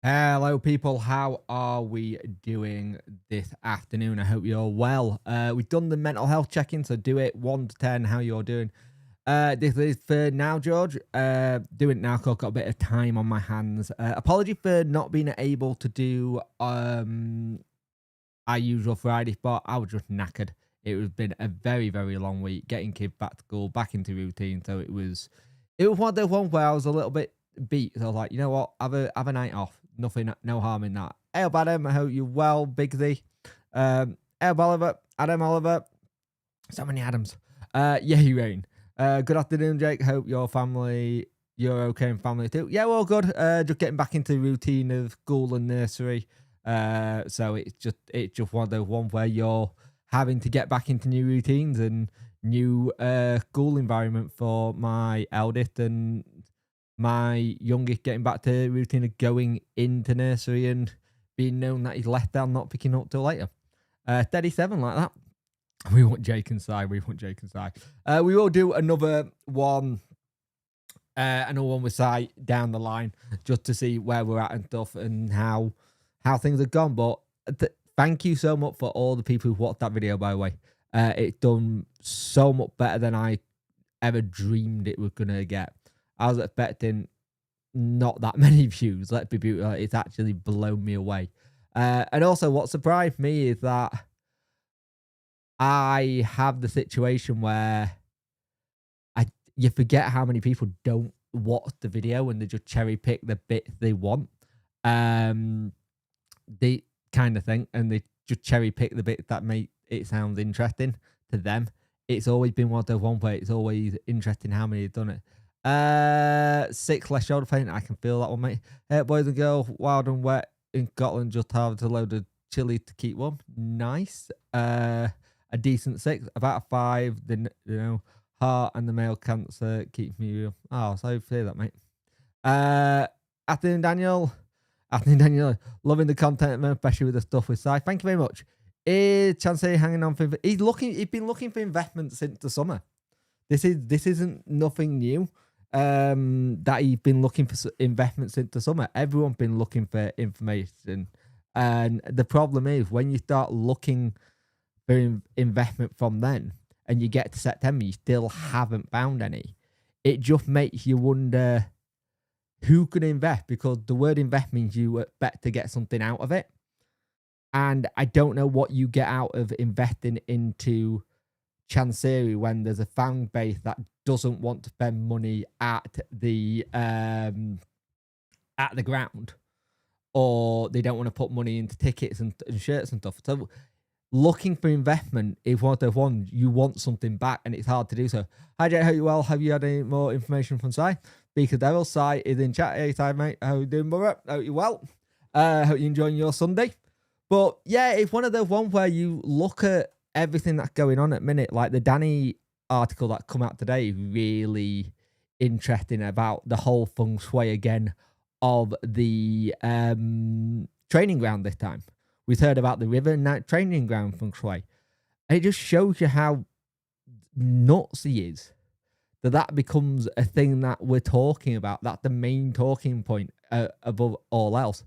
Hello, people. How are we doing this afternoon? I hope you're well. We've done the mental health check-in, so do it 1 to 10. How you're doing? This is for now, George. Doing it now 'cause I've got a bit of time on my hands. Apology for not being able to do our usual Friday spot. I was just knackered. It was been a very, very long week. Getting kids back to school, back into routine. So it was one of those ones where I was a little bit beat. So I was like, you know what? Have a night off. Nothing, no harm in that. Hey, Adam, I hope you're well, Bigsy. Hey, Oliver, Adam Oliver. So many Adams. Yeah, you rain. Good afternoon, Jake. Hope you're okay and family too. Yeah, we're all good. Just getting back into the routine of school and nursery. So it's just one of those ones where you're having to get back into new routines and new school environment for my eldest and my youngest getting back to routine of going into nursery and being known that he's left down not picking up till later. 37 like that. We want Jake and Si. We want Jake and Si. We will do another one with Si down the line just to see where we're at and stuff and how things have gone. But thank you so much for all the people who watched that video, by the way. It's done so much better than I ever dreamed it was gonna get. I was expecting not that many views. Let's be brutal. It's actually blown me away. And also, what surprised me is that I have the situation where you forget how many people don't watch the video and they just cherry pick the bits they want. They kind of thing, and they just cherry pick the bits that make it sound interesting to them. It's always been one of those one where it's always interesting how many have done it. 6 less shoulder pain. I can feel that one, mate. Boys and girls, wild and wet in Scotland, just have a load of chili to keep warm. Nice. A decent 6, about a 5. Heart and the male cancer keeps me real. Oh, sorry to hear that, mate. Afternoon, Daniel. Afternoon, Daniel. Loving the content, man, especially with the stuff with Si. Thank you very much. Is Chancey hanging on for? He's been looking for investment since the summer. This isn't nothing new. That he's been looking for investment since the summer. Everyone's been looking for information, and the problem is when you start looking for investment from then, and you get to September, you still haven't found any. It just makes you wonder who can invest, because the word invest means you expect to get something out of it. And I don't know what you get out of investing into Chancery when there's a fan base that doesn't want to spend money at the ground, or they don't want to put money into tickets and shirts and stuff. So looking for investment is one of the ones you want something back, and it's hard to do so. Hi, Jay. Hope you well. Have you had any more information from Si? Because Devil Si is in chat. Hey, Si, mate. How you doing, brother? Hope you well. Hope you're enjoying your Sunday. But yeah, it's one of those ones where you look at everything that's going on at minute. Like the Danny article that come out today is really interesting about the whole feng shui again of the training ground this time. We've heard about the river and that training ground feng shui. And it just shows you how nuts he is. That becomes a thing that we're talking about. That's the main talking point above all else.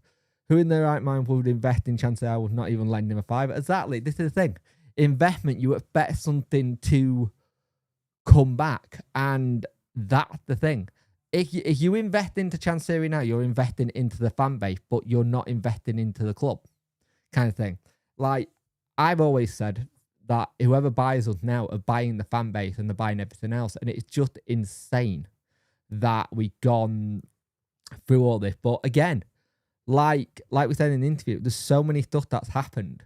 Who in their right mind would invest in Chancellor? I would not even lend him a 5. Exactly. This is the thing. Investment, you expect something to come back. And that's the thing. If you invest into Chancery now, you're investing into the fan base, but you're not investing into the club, kind of thing. Like, I've always said that whoever buys us now are buying the fan base and they're buying everything else. And it's just insane that we've gone through all this. But again, like we said in the interview, there's so many stuff that's happened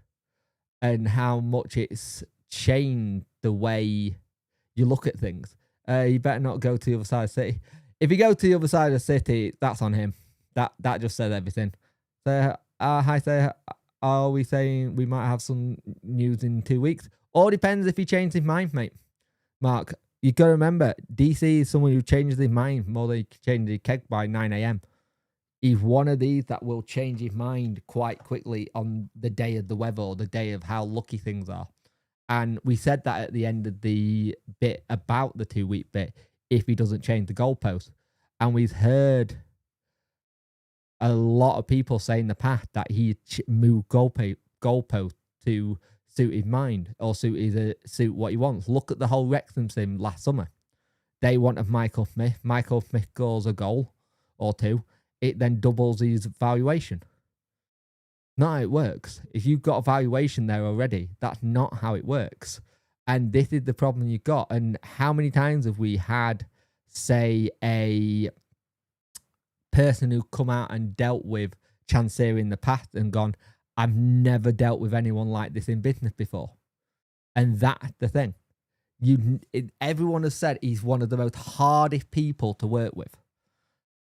and how much it's changed the way you look at things. You better not go to the other side of the city. If you go to the other side of the city, that's on him. That just says everything. So, hi, say, are we saying we might have some news in 2 weeks? All depends if he changes his mind, mate. Mark, you got to remember, DC is someone who changes his mind more than he changes his keg by 9 a.m. He's one of these that will change his mind quite quickly on the day of the weather or the day of how lucky things are. And we said that at the end of the bit about the 2 week bit, if he doesn't change the goalpost. And we've heard a lot of people say in the past that he moved goalpost to suit his mind or suit what he wants. Look at the whole Wrexham sim last summer. They wanted Michael Smith. Michael Smith scores a goal or two. It then doubles his valuation. Not how it works. If you've got a valuation there already, that's not how it works. And this is the problem you've got. And how many times have we had, say, a person who come out and dealt with Chansiri in the past and gone, I've never dealt with anyone like this in business before. And that's the thing. Everyone has said he's one of the most hardest people to work with,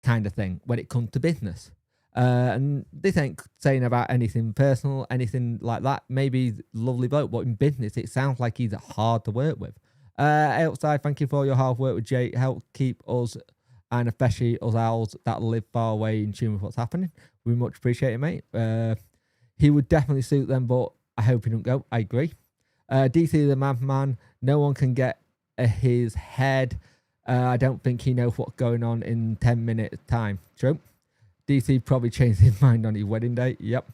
kind of thing, when it comes to business. And this ain't saying about anything personal, anything like that. Maybe he's a lovely bloke, but in business, it sounds like he's hard to work with. Outside, thank you for your hard work with Jake. Help keep us, and especially us owls that live far away, in tune with what's happening. We much appreciate it, mate. He would definitely suit them, but I hope he don't go. I agree. DC the madman. No one can get his head. I don't think he knows what's going on in 10 minutes time. True. DC probably changed his mind on his wedding date. Yep.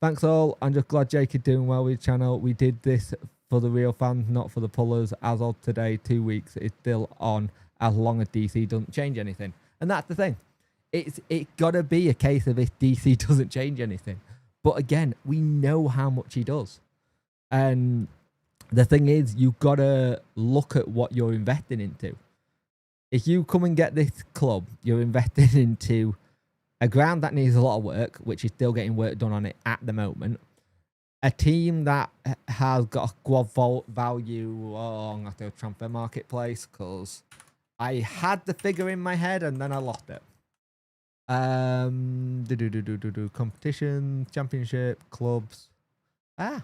Thanks all. I'm just glad Jake is doing well with his channel. We did this for the real fans, not for the pullers. As of today, 2 weeks, it's still on as long as DC doesn't change anything. And that's the thing. It's got to be a case of if DC doesn't change anything. But again, we know how much he does. And the thing is, you've got to look at what you're investing into. If you come and get this club, you're investing into a ground that needs a lot of work, which is still getting work done on it at the moment. A team that has got a squad value. Oh, I'm going to have to go transfer marketplace because I had the figure in my head and then I lost it. Competition, championship, clubs. Don't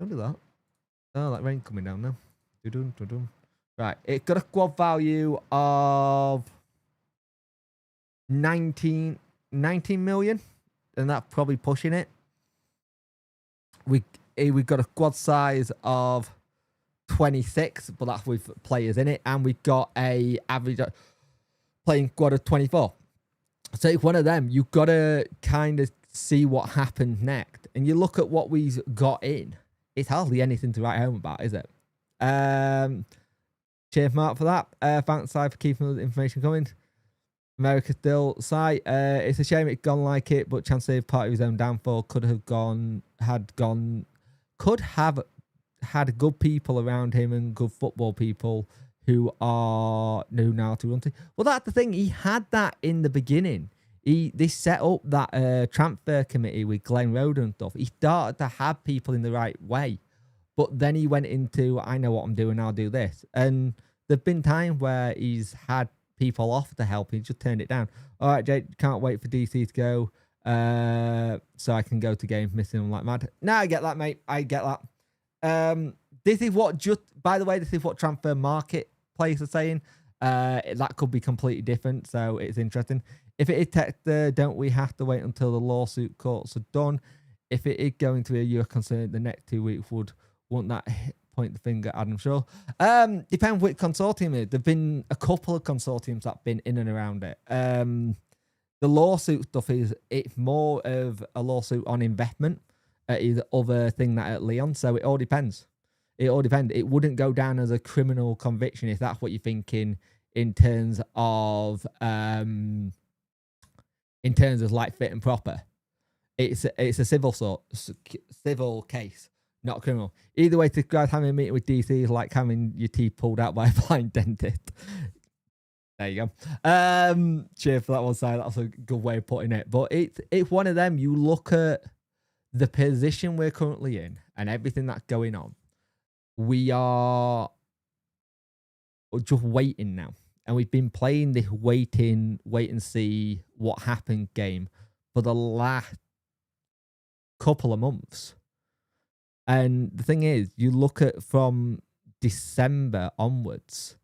do that. Oh, that rain coming down now. Right, it got a squad value of 19 million, and that's probably pushing it. We got a squad size of 26, but that's with players in it, and we got a average playing squad of 24. So it's one of them. You've got to kind of see what happens next, and you look at what we've got in. It's hardly anything to write home about, is it? Cheers, Mark, for that. Thanks, Si, for keeping the information coming. America still, Si. It's a shame it's gone like it, but Chancellor, part of his own downfall, could have had good people around him and good football people who knew now to run to. Well, that's the thing. He had that in the beginning. They set up that transfer committee with Glenn Roden and stuff. He started to have people in the right way. But then he went into, I know what I'm doing, I'll do this. And there've been times where he's had people off to help. He just turned it down. All right, Jake, can't wait for DC to go so I can go to games missing them like mad. No, I get that, mate. I get that. This is what by the way, this is what transfer marketplace are saying. That could be completely different, so it's interesting. If it is Texter, don't we have to wait until the lawsuit courts are done? If it is going to be a year concern, the next 2 weeks wouldn't that point the finger at Adam Shaw? Depends which consortium it is. There've been a couple of consortiums that have been in and around it. The lawsuit stuff it's more of a lawsuit on investment. Is the other thing that at Leon, so it all depends. It all depends. It wouldn't go down as a criminal conviction if that's what you're thinking in terms of like fit and proper. It's a civil case, not criminal. Either way, to guys having a meeting with DC is like having your teeth pulled out by a blind dentist. There you go. Cheers for that one, side. That's a good way of putting it. But it's one of them. You look at the position we're currently in and everything that's going on. We are just waiting now. And we've been playing this wait and see what happened game for the last couple of months. And the thing is, you look at from December onwards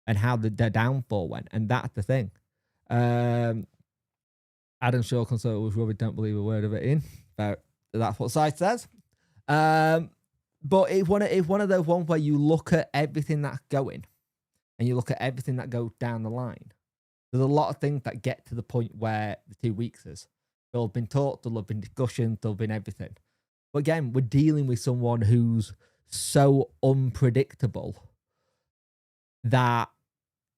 and how the downfall went. And that's the thing. Adam Shaw consult with Robbie, don't believe a word of it in. But that's what site says. But it's one of those ones where you look at everything that's going and you look at everything that goes down the line. There's a lot of things that get to the point where the 2 weeks is. There'll have been talk, there'll have been discussion, there'll have been everything. But again, we're dealing with someone who's so unpredictable that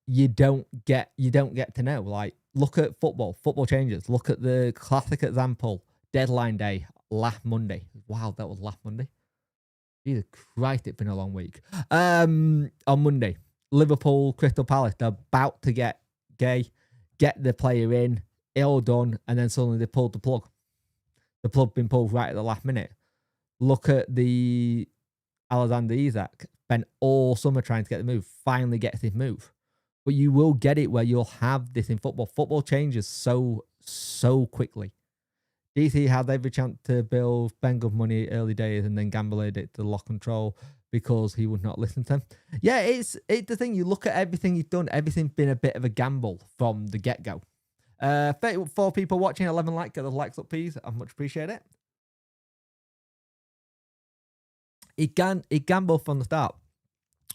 you don't get to know. Like, look at football. Football changes. Look at the classic example. Deadline day last Monday. Wow, that was last Monday. Jesus Christ, it's been a long week. On Monday, Liverpool, Crystal Palace, they're about to get the player in, all done, and then suddenly they pulled the plug. The plug been pulled right at the last minute. Look at the Alexander Isak. Spent all summer trying to get the move. Finally gets his move. But you will get it where you'll have this in football. Football changes so quickly. DC had every chance to bill Bengal money early days and then gambled it to lock control because he would not listen to him. Yeah, it's the thing. You look at everything he's done. Everything's been a bit of a gamble from the get-go. 34 people watching, 11 likes. Get the likes up, please. I much appreciate it. It gambled from the start.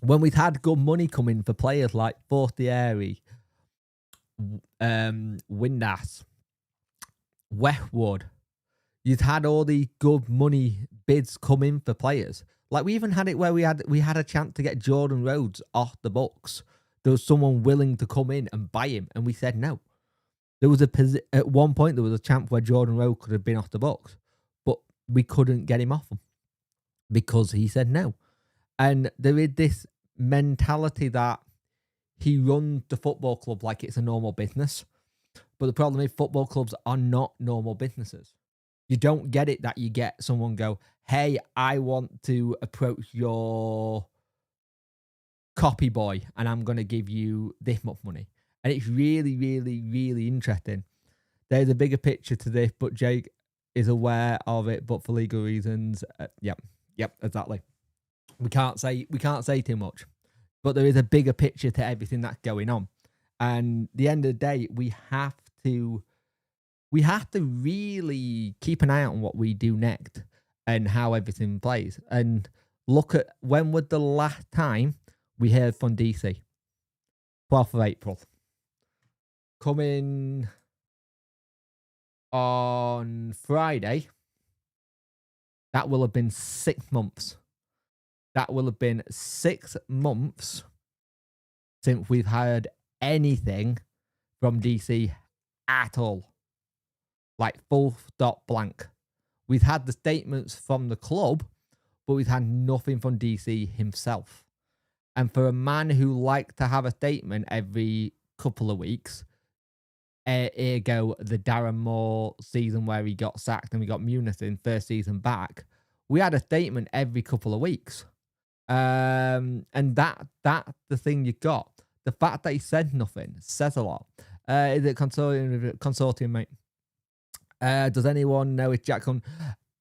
When we've had good money coming for players like Fortieri, Windass, Westwood, you've had all the good money bids come in for players. Like, we even had it where we had a chance to get Jordan Rhodes off the books. There was someone willing to come in and buy him, and we said no. There was at one point there was a chance where Jordan Rhodes could have been off the books, but we couldn't get him off them because he said no. And there is this mentality that he runs the football club like it's a normal business. But the problem is football clubs are not normal businesses. You don't get it that you get someone go, hey, I want to approach your copy boy and I'm going to give you this much money. And it's really, really, really interesting. There's a bigger picture to this, but Jake is aware of it, but for legal reasons. Yep, exactly. We can't say too much, but there is a bigger picture to everything that's going on. And at the end of the day, we have to really keep an eye on what we do next and how everything plays. And look at when was the last time we heard from DC? 12th of April. Coming on Friday, that will have been 6 months. That will have been 6 months since we've heard anything from DC at all. Like, full stop blank. We've had the statements from the club, but we've had nothing from DC himself. And for a man who likes to have a statement every couple of weeks, ergo the Darren Moore season where he got sacked and we got Muniz in first season back, we had a statement every couple of weeks. And that's the thing you got. The fact that he said nothing says a lot. Is it consortium, mate? Does anyone know if Jack Hunt?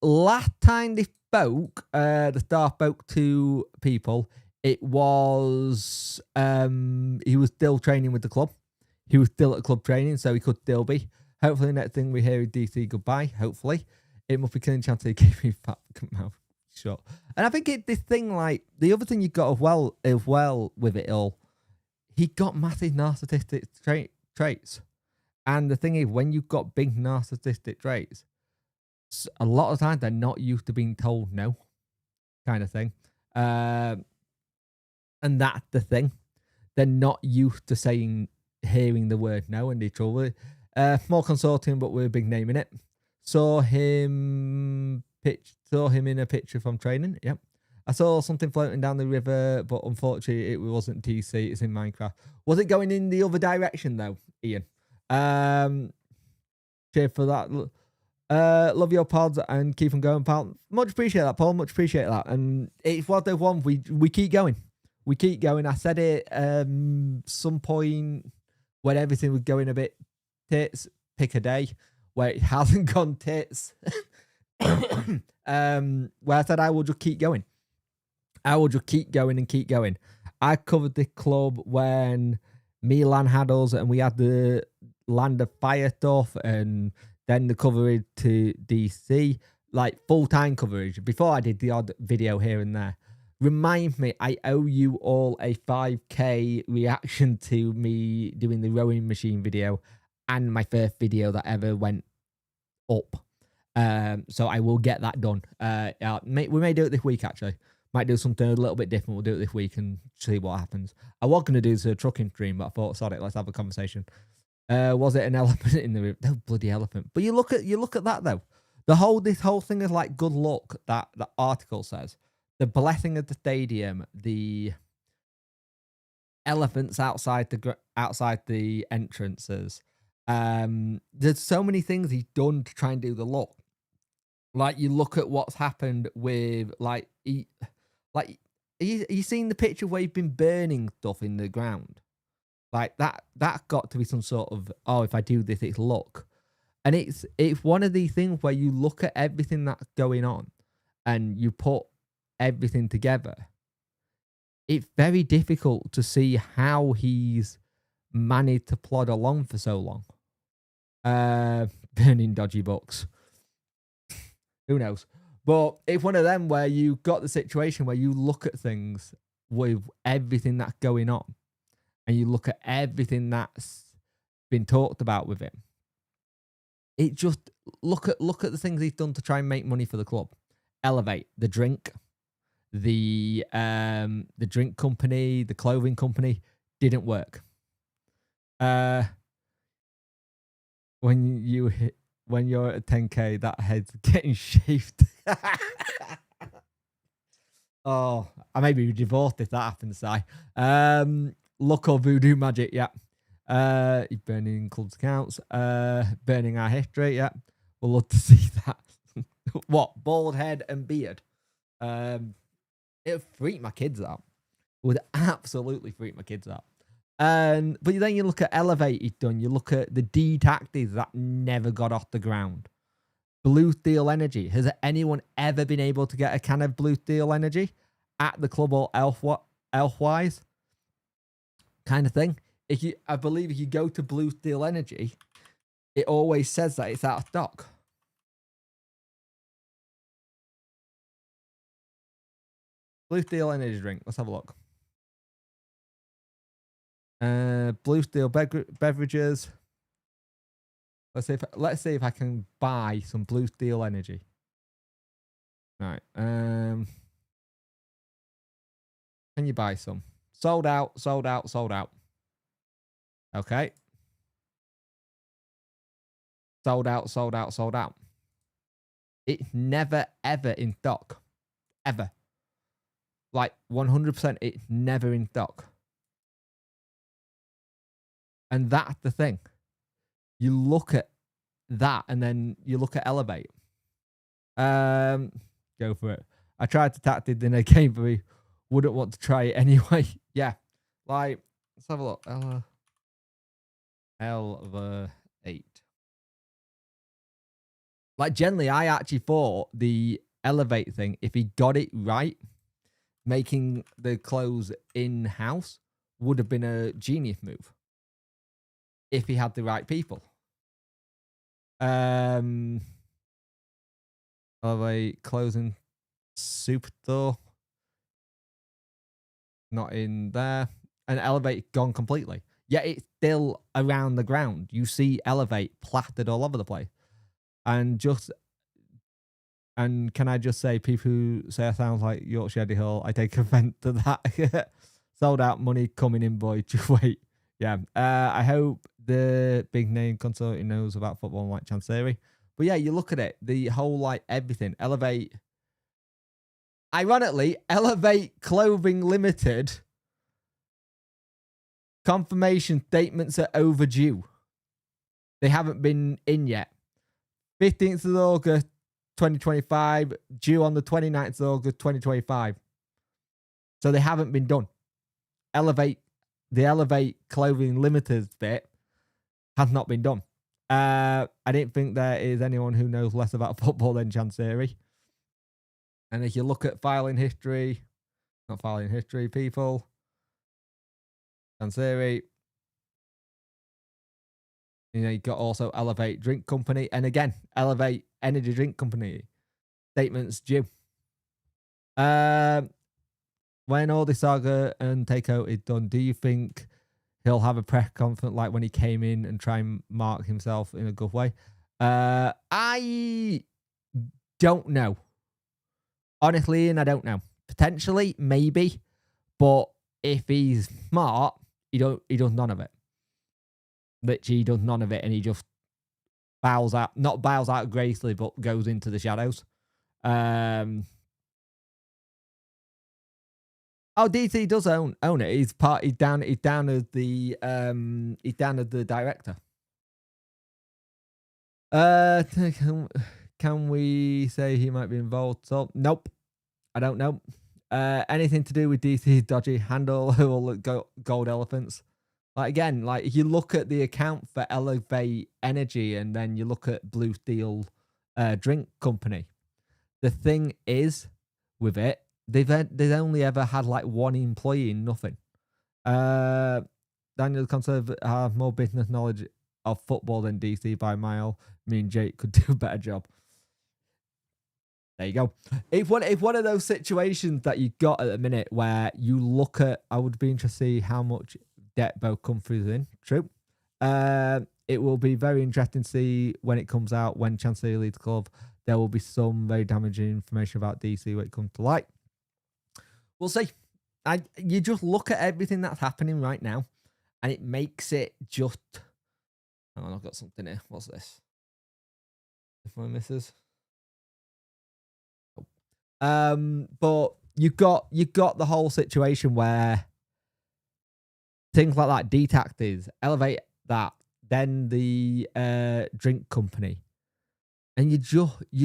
Last time they spoke, the staff spoke to people. It was he was still training with the club. He was still at club training, so he could still be. Hopefully, the next thing we hear is DC goodbye. Hopefully, it must be killing chance to keep me fat mouth shut. And I think this thing, like the other thing you got as well with it all, he got massive narcissistic traits. And the thing is, when you've got big narcissistic traits, a lot of times they're not used to being told no, kind of thing. And that's the thing. They're not used to hearing the word no, and they trouble. Small consortium, but with a big name in it. Saw him in a picture from training. Yep. I saw something floating down the river, but unfortunately it wasn't TC. It's in Minecraft. Was it going in the other direction though, Ian? Cheers for that. Love your pods and keep them going, pal. Much appreciate that, Paul. Much appreciate that. And it's what they want. We keep going. We keep going. I said it some point when everything was going a bit tits. Pick a day where it hasn't gone tits. Where I said I will just keep going. I will just keep going and keep going. I covered the club when Milan had us and we had the Land of Fire stuff and then the coverage to DC, like full-time coverage. Before I did the odd video here and there. Remind me, I owe you all a 5K reaction to me doing the rowing machine video and my first video that ever went up. So I will get that done. We may do it this week, actually. Might do something a little bit different. We'll do it this week and see what happens. I was going to do the trucking stream, but I thought, sod it, let's have a conversation. Was it an elephant in the room? No bloody elephant. But you look at that though. This whole thing is like good luck. That the article says the blessing of the stadium, the elephants outside the entrances. There's so many things he's done to try and do the luck. Like you look at what's happened with you seen the picture where he's been burning stuff in the ground. Like that got to be some sort of, oh, if I do this, it's luck. And it's one of these things where you look at everything that's going on and you put everything together. It's very difficult to see how he's managed to plod along for so long. Burning dodgy books. Who knows? But it's one of them where you got the situation where you look at things with everything that's going on and you look at everything that's been talked about with him. It just look at the things he's done to try and make money for the club. Elevate the drink, the drink company, the clothing company didn't work. When you're at 10K, that head's getting shaved. Oh, I may be divorced if that happens, Si. Luck or voodoo magic, yeah. Burning club's accounts, burning our history, yeah. We'll love to see that. What, bald head and beard? It'll freak my kids out. It would absolutely freak my kids out. But then you look at Elevate he's done. You look at the D tactics that never got off the ground. Blue Steel Energy. Has anyone ever been able to get a can of Blue Steel Energy at the club or elsewise? Kind of thing. I believe if you go to Blue Steel Energy, it always says that it's out of stock. Blue Steel Energy drink. Let's have a look. Blue Steel beverages. Let's see if I can buy some Blue Steel Energy. Right. Can you buy some? Sold out, sold out, sold out. Okay. Sold out, sold out, sold out. It's never, ever in stock. Ever. Like 100%, it's never in stock. And that's the thing. You look at that and then you look at Elevate. Go for it. I tried to tact it in a game, but we wouldn't want to try it anyway. Yeah. Like, let's have a look. Elevate. Like, generally, I actually thought the Elevate thing, if he got it right, making the clothes in-house would have been a genius move. If he had the right people. Elevate closing superstore. Not in there. And Elevate gone completely. Yet it's still around the ground. You see Elevate plastered all over the place. And can I just say, people who say I sound like Yorkshire Eddie Hall, I take offence to that. Sold out, money coming in, boy. Just wait. Yeah. I hope the big name consultant knows about football like Chancery. But yeah, you look at it, the whole, like, everything. Elevate. Ironically, Elevate Clothing Limited. Confirmation statements are overdue. They haven't been in yet. 15th of August, 2025. Due on the 29th of August, 2025. So they haven't been done. The Elevate Clothing Limited bit has not been done. I didn't think there is anyone who knows less about football than Chancery. And if you look at filing history, not filing history, people, Chancery, you know, you got also Elevate Drink Company, and again, Elevate Energy Drink Company statements due. when all this saga and takeover is done, do you think he'll have a press conference like when he came in and try and mark himself in a good way? I don't know. Honestly, and I don't know. Potentially, maybe, but if he's smart, he does none of it. Literally, he does none of it, and he just not bows out gracefully, but goes into the shadows. Oh, DC does own it. He's down as the director. Can we say he might be involved? So nope. I don't know. Anything to do with DC's dodgy handle or gold elephants? Like again, like if you look at the account for Elevate Energy and then you look at Blue Steel drink company, the thing is with it, they've only ever had like one employee in nothing. Daniel Conserve have more business knowledge of football than DC by a mile. Me and Jake could do a better job. There you go. If one of those situations that you got at the minute where you look at, I would be interested to see how much debt both countries in. True. It will be very interesting to see when it comes out, when Chancellor leads the club. There will be some very damaging information about DC when it comes to light. We'll see. You just look at everything that's happening right now, and it makes it just. Hang on, I've got something here. What's this? If my misses. But you got the whole situation where things like that, D-Taxes, Elevate that, then the drink company, and you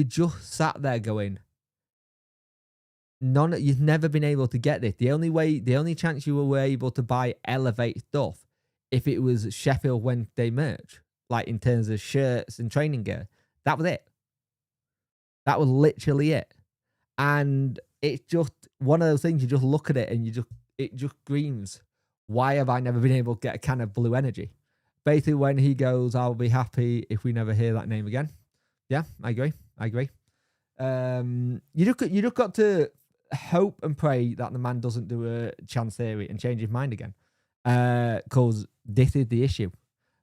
just sat there going, you've never been able to get this. The only chance you were able to buy Elevate stuff if it was Sheffield Wednesday merch, like in terms of shirts and training gear. That was it. That was literally it. And it's just one of those things, you just look at it and it just screams, why have I never been able to get a can of Blue Energy? Basically, when he goes, I'll be happy if we never hear that name again. Yeah, I agree. You just got to hope and pray that the man doesn't do a chance theory and change his mind again. Because this is the issue.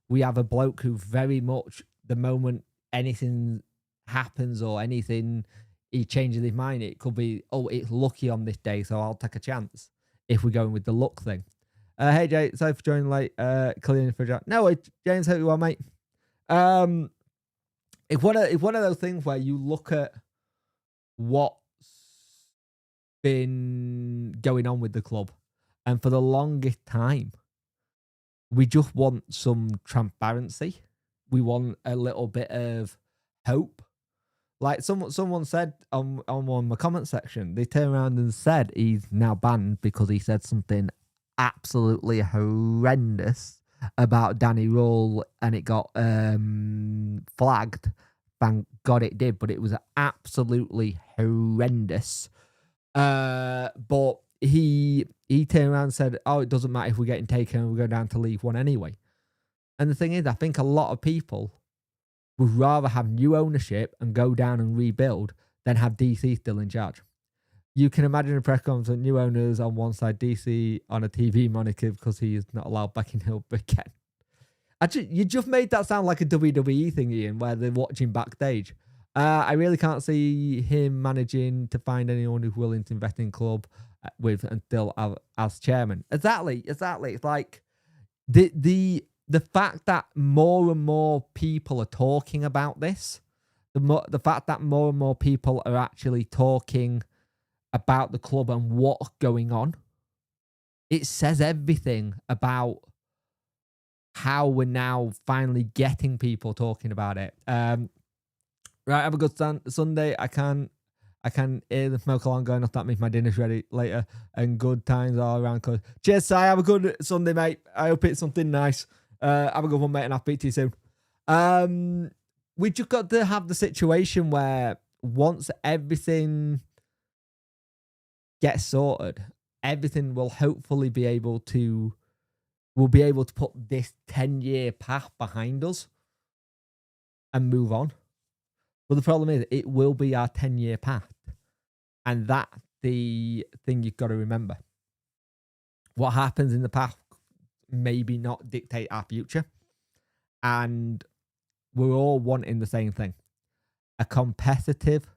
We have a bloke who very much, the moment anything happens or anything, he changes his mind. It could be, oh, it's lucky on this day, so I'll take a chance if we're going with the luck thing. Hey, Jay, sorry for joining late. Clearing for Jack. No, James, hope you are, mate. It's one of those things where you look at what's been going on with the club, and for the longest time, we just want some transparency. We want a little bit of hope. Like someone said on the comment section, they turned around and said he's now banned because he said something absolutely horrendous about Danny Rule, and it got flagged. Thank God it did, but it was absolutely horrendous. But he turned around and said, "Oh, it doesn't matter if we're getting taken, we're going down to League One anyway." And the thing is, I think a lot of people would rather have new ownership and go down and rebuild than have DC still in charge. You can imagine a press conference with new owners on one side, DC on a TV moniker because he is not allowed back in Hill again. Actually, you just made that sound like a WWE thing, Ian, where they're watching backstage. I really can't see him managing to find anyone who's willing to invest in club with and still as chairman. Exactly. It's like the fact that more and more people are talking about this, the fact that more and more people are actually talking about the club and what's going on, it says everything about how we're now finally getting people talking about it. Right, have a good Sunday. I can hear the smoke alarm going off. That means my dinner's ready later. And good times all around. Cheers, Si. Have a good Sunday, mate. I hope it's something nice. Have a good one, mate, and I'll speak to you soon. We just got to have the situation where once everything gets sorted, everything will hopefully be able to, we'll be able to put this 10-year path behind us and move on. But the problem is, it will be our 10-year path. And that's the thing you've got to remember. what happens in the past maybe not dictate our future. And we're all wanting the same thing. A competitive...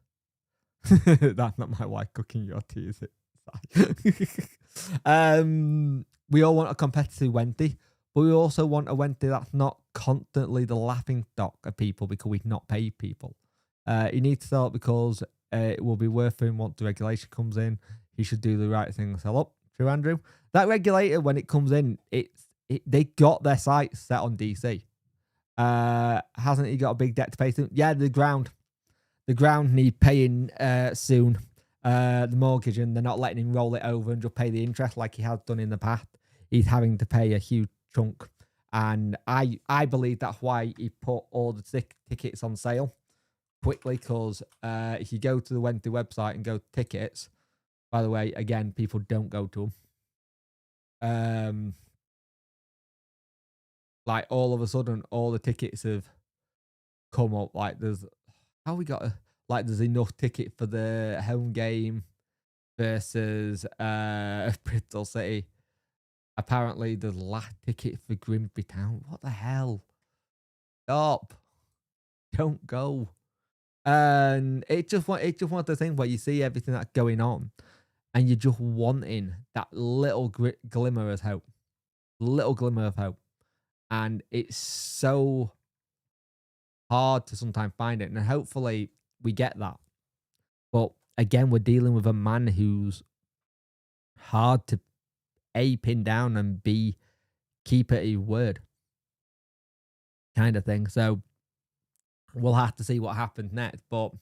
That's not my wife cooking your tea, is it? We all want a competitive Wednesday, but we also want a Wednesday that's not constantly the laughing stock of people because we've not paid people. He needs to sell it because it will be worth him once the regulation comes in. He should do the right thing and sell up. True, Andrew? That regulator, when it comes in, they got their sights set on DC. Hasn't he got a big debt to pay soon? Yeah, the ground need paying soon. The mortgage, and they're not letting him roll it over and just pay the interest like he has done in the past. He's having to pay a huge chunk, and I believe that's why he put all the tickets on sale quickly, because if you go to the Wednesday website and go to tickets, by the way, again, people don't go to them. Like all of a sudden, all the tickets have come up. Like there's there's enough ticket for the home game versus Bristol City. Apparently, the last ticket for Grimsby Town. What the hell? Stop! Don't go. And it's just one of the things where you see everything that's going on, and you're just wanting that little glimmer of hope, and it's so hard to sometimes find it. And hopefully, we get that. But again, we're dealing with a man who's hard to A, pin down, and B, keep at his word, kind of thing. So we'll have to see what happens next. But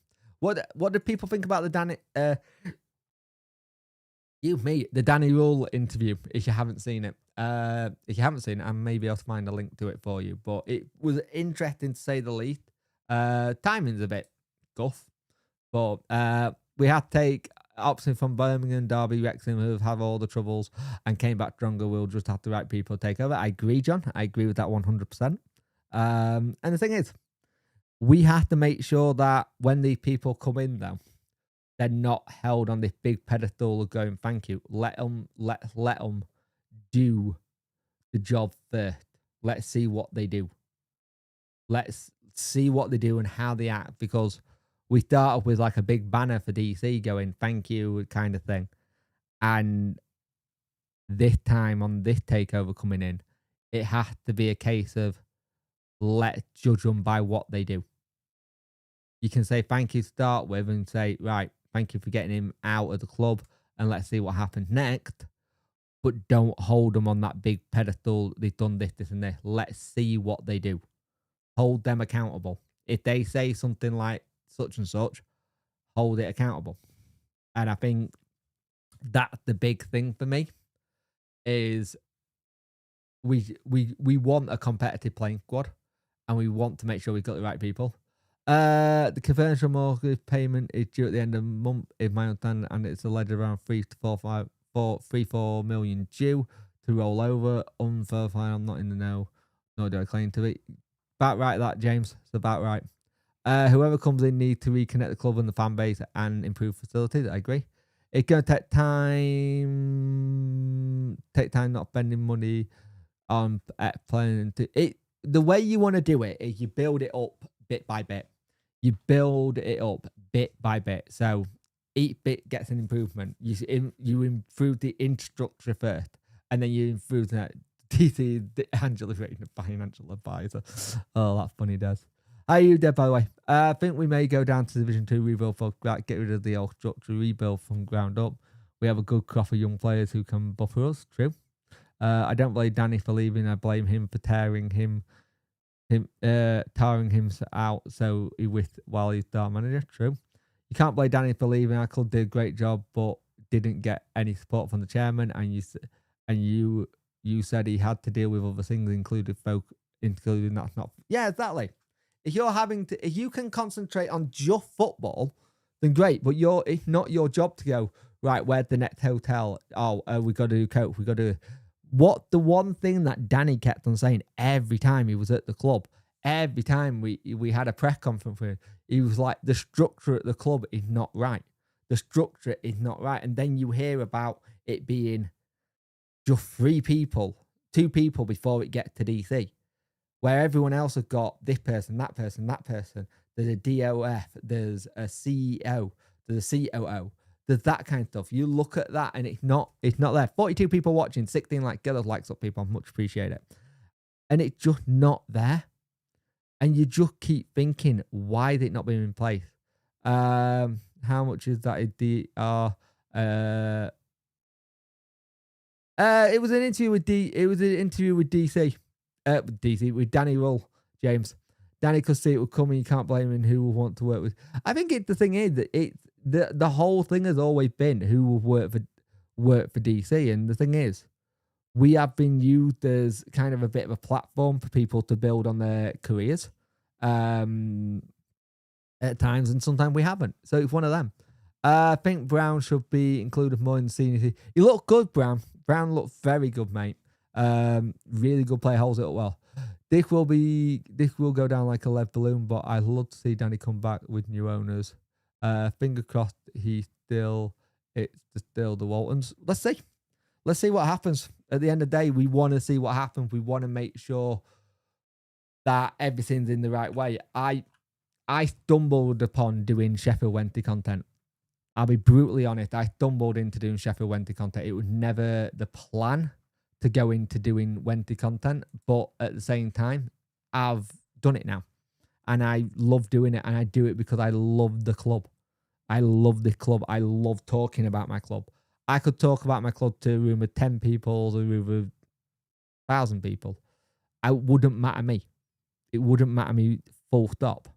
what do people think about the Danny the Danny Rule interview? If you haven't seen it, I may be able to find a link to it for you. But it was interesting to say the least. Timing's a bit guff, but we had to take option from Birmingham, Derby, Wrexham, who have all the troubles and came back stronger. We'll just have the right people to take over. I agree, John. I agree with that 100%. And the thing is, we have to make sure that when these people come in, though, they're not held on this big pedestal of going, thank you. Let them do the job first. Let's see what they do. Let's see what they do and how they act, because we started with like a big banner for DC going, thank you, kind of thing. And this time on this takeover coming in, it has to be a case of let's judge them by what they do. You can say thank you to start with and say, right, thank you for getting him out of the club and let's see what happens next. But don't hold them on that big pedestal. They've done this, this, and this. Let's see what they do. Hold them accountable. If they say something like such and such, hold it accountable. And I think that's the big thing for me is we want a competitive playing squad, and we want to make sure we've got the right people. The conventional mortgage payment is due at the end of the month, is my understanding, and it's alleged around 3-4 million due to roll over. Unverified, I'm not in the know, nor do I claim to be. About right, that, James. It's about right. Whoever comes in needs to reconnect the club and the fan base and improve facilities. I agree. It's going to take time. Not spending money on planning to it. The way you want to do it is you build it up bit by bit. You build it up bit by bit. So each bit gets an improvement. You improve the infrastructure first, and then you improve that. TC Angela's rating a financial advisor. Oh, that's funny, Des. How are you, Deb, by the way? I think we may go down to Division 2, rebuild for get rid of the old structure, rebuild from ground up. We have a good crop of young players who can buffer us. True. I don't blame Danny for leaving. I blame him for tiring him out so while he's our manager. True. You can't blame Danny for leaving. Our club did a great job, but didn't get any support from the chairman. And you said he had to deal with other things, including that's not. Yeah, exactly. If you can concentrate on just football, then great. But it's not your job to go, right, where's the next hotel? Oh, we got to do coke. We got to do the one thing that Danny kept on saying every time he was at the club, every time we had a press conference with him, he was like, the structure at the club is not right. The structure is not right. And then you hear about it being just 3 people, 2 people before it gets to DC, where everyone else has got this person, that person, that person. There's a DOF, there's a CEO, there's a COO, there's that kind of stuff. You look at that and it's not there. 42 people watching, 16 like, get those likes up, people. I much appreciate it. And it's just not there. And you just keep thinking, why is it not being in place? How much is that in DR? It was an interview with DC. With Danny Rull, James. Danny could see it would come and you can't blame him who will want to work with. I think the thing is that the whole thing has always been who will work for DC. And the thing is, we have been used as kind of a bit of a platform for people to build on their careers at times, and sometimes we haven't. So it's one of them. I think Brown should be included more in the senior team. You look good, Brown. Brown looked very good, mate. Really good player, holds it up well. This will go down like a lead balloon, but I'd love to see Danny come back with new owners. Finger crossed it's still the Waltons. Let's see what happens. At the end of the day, we want to see what happens. We want to make sure that everything's in the right way. I stumbled upon doing Sheffield Wednesday content. I'll be brutally honest. I stumbled into doing Sheffield Wednesday content. It was never the plan to go into doing Wednesday content, but at the same time, I've done it now. And I love doing it, and I do it because I love the club. I love the club. I love talking about my club. I could talk about my club to a room of 10 people, a room of 1,000 people. It wouldn't matter me. It wouldn't matter me, full stop.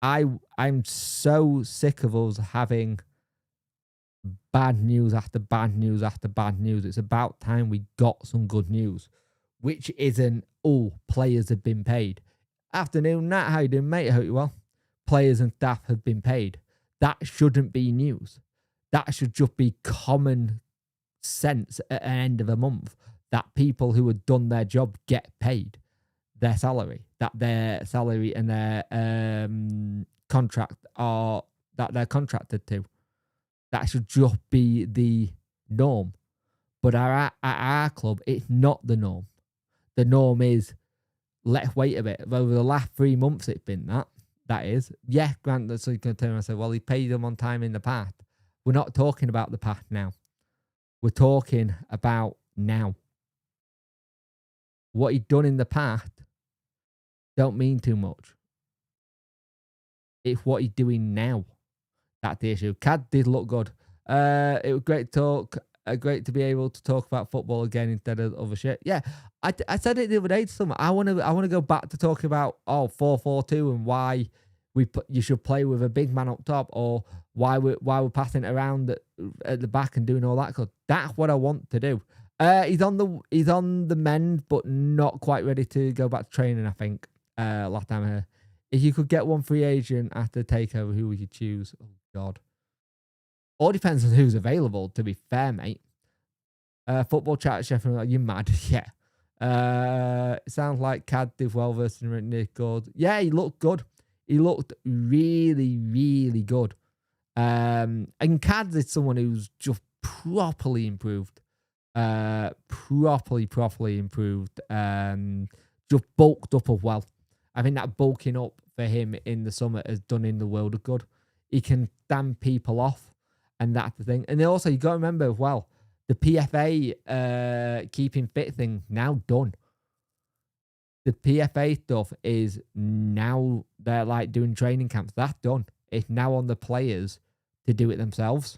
I'm so sick of us having bad news after bad news after bad news. It's about time we got some good news, which isn't, oh, players have been paid. Afternoon, Nat, how you doing, mate? I hope you're well. Players and staff have been paid. That shouldn't be news. That should just be common sense at the end of a month, that people who have done their job get paid their salary, that their salary and their contract are, that they're contracted to. That should just be the norm. But at our club, it's not the norm. The norm is, let's wait a bit. Over the last 3 months, it's been that is. Yeah, Grant, so you can turn around and say, well, he paid them on time in the past. We're not talking about the past now. We're talking about now. What he'd done in the past don't mean too much. It's what he's doing now. That's the issue. Cad did look good. It was great to talk. Great to be able to talk about football again instead of other shit. Yeah, I said it the other day to someone. I want to go back to talking about 4-4-2 and why you should play with a big man up top, or why we're passing it around at the back and doing all that. Cause that's what I want to do. He's on the mend, but not quite ready to go back to training. I think last time I heard. If you could get one free agent after Takeover, who would you choose? Oh God. All depends on who's available, to be fair, mate. Football chat at Sheffield, are you mad? Yeah. It sounds like Cad did well versus Nick Gord. Yeah, he looked good. He looked really, really good. And Cad is someone who's just properly improved. Properly improved. Just bulked up as well. I think that bulking up for him in the summer has done in the world of good. He can stand people off. And that's the thing. And then also, you got to remember as well, the PFA keeping fit thing now done. The PFA stuff is now, they're like doing training camps. That's done. It's now on the players to do it themselves.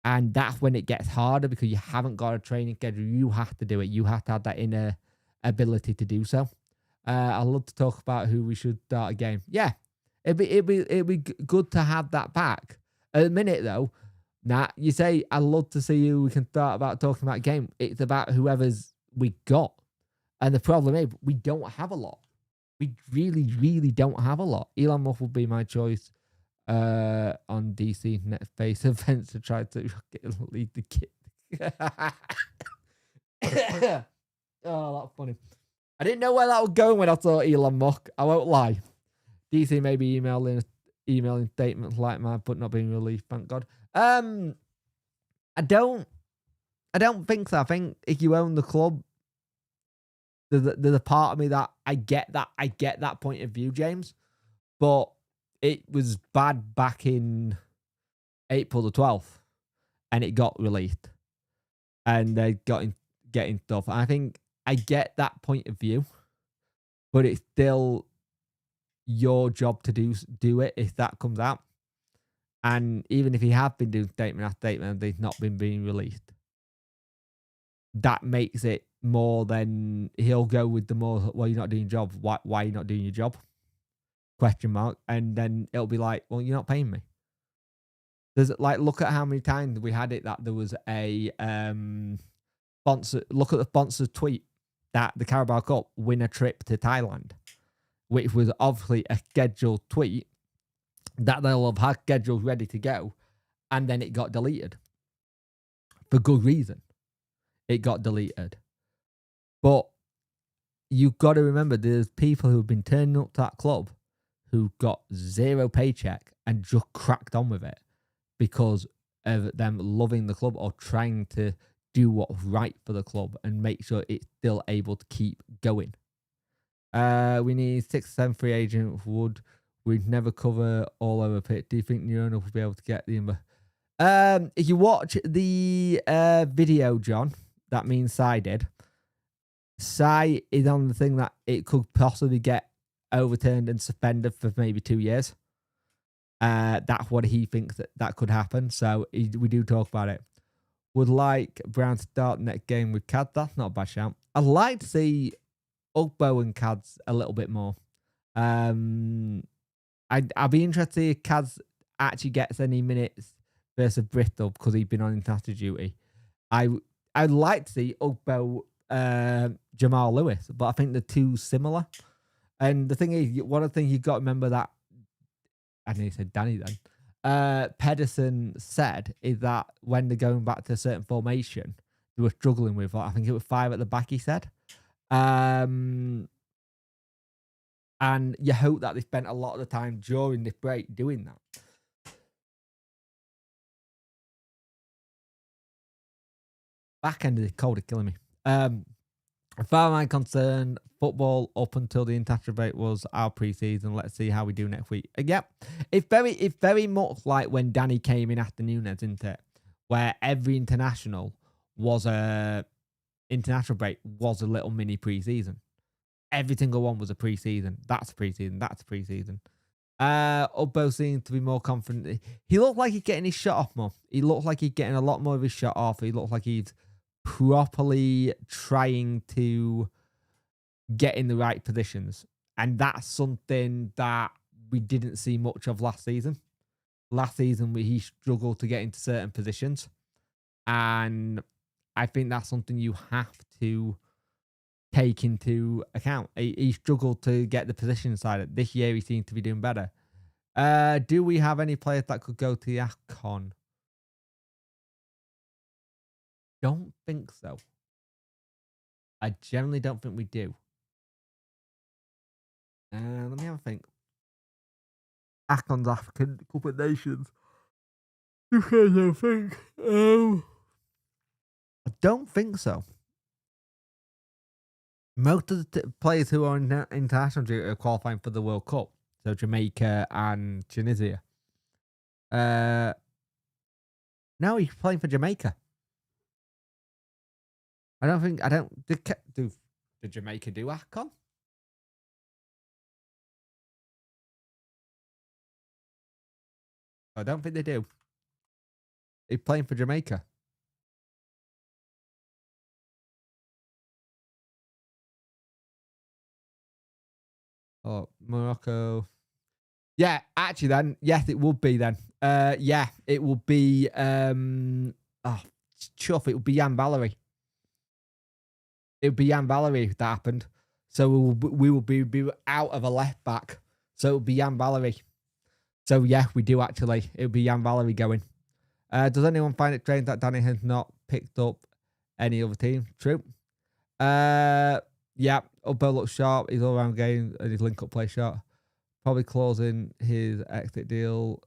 And that's when it gets harder, because you haven't got a training schedule. You have to do it. You have to have that inner ability to do so. I'd love to talk about who we should start a game. Yeah, it'd be good to have that back. At the minute, though, you say, I'd love to see who we can start about talking about game. It's about whoever's we got. And the problem is, we don't have a lot. We really, really don't have a lot. Elon Musk would be my choice on DC next face events to try to lead the kid. Oh, that's funny. I didn't know where that was going when I saw Elon Musk. I won't lie. DC may be emailing statements like mine, but not being released, thank God. I don't I don't think so. I think if you own the club, there's a part of me that I get that point of view, James. But it was bad back in April the 12th, and it got released, and they got getting stuff. And I think I get that point of view, but it's still your job to do it if that comes out. And even if you have been doing statement after statement and they've not been being released, that makes it more than he'll go with the more, well, you're not doing your job. Why are you not doing your job? Question mark. And then it'll be like, well, you're not paying me. There's like, look at how many times we had it that there was a sponsor. Look at the sponsor's tweet that the Carabao Cup win a trip to Thailand, which was obviously a scheduled tweet that they'll have had scheduled ready to go, and then it got deleted for good reason. It got deleted, but you've got to remember there's people who've been turning up to that club who got zero paycheck and just cracked on with it because of them loving the club or trying to do what's right for the club and make sure it's still able to keep going. We need 6 or 7 free agents. We'd never cover all over pit. Do you think new owner will be able to get the number? If you watch the video, John, that means Sai did. Sai is on the thing that it could possibly get overturned and suspended for maybe 2 years. That's what he thinks that could happen. So we do talk about it. Would like Brown to start next game with Cads. That's not a bad shout. I'd like to see Ugbo and Cads a little bit more. I'd be interested if Cads actually gets any minutes versus Bristol because he's been on international duty. I'd like to see Ugbo, Jamal Lewis, but I think they're too similar. And the thing is, one of the things you've got to remember that, I think he said Danny then, Pedersen said is that when they're going back to a certain formation, they were struggling with, I think it was 5 at the back, he said. And you hope that they spent a lot of the time during this break doing that. Back end of the cold is killing me. As far as I'm concerned, football up until the international break was our pre-season. Let's see how we do next week. Yep, it's very much like when Danny came in after Nunes, isn't it? Where every international was international break was a little mini pre-season. Every single one was a pre-season. That's a pre-season. That's a pre-season. Ugbo seems to be more confident. He looked like he's getting his shot off more. He looked like he's getting a lot more of his shot off. He looked like he's properly trying to get in the right positions. And that's something that we didn't see much of last season. Last season, he struggled to get into certain positions. And I think that's something you have to take into account. He struggled to get the position side. This year, he seems to be doing better. Do we have any players that could go to the AFCON? Don't think so. I generally don't think we do. Let me have a think. AFCON's African Cup of Nations. I don't think. I don't think so. Most of the players who are in international duty are qualifying for the World Cup. So Jamaica and Tunisia. No, he's playing for Jamaica. Did Jamaica do AFCON? I don't think they do. He's playing for Jamaica. Oh, Morocco. Yeah, actually then, yes, it would be then. Yeah, it would be, chuff, it would be Jan Valery. It would be Jan Valery if that happened. So we will be out of a left back. So it would be Jan Valery. So yeah, we do actually. It would be Jan Valery going. Does anyone find it strange that Danny has not picked up any other team? True. Yeah, Ugbo looks sharp. His all-round game and his link-up play sharp. Probably closing his exit deal,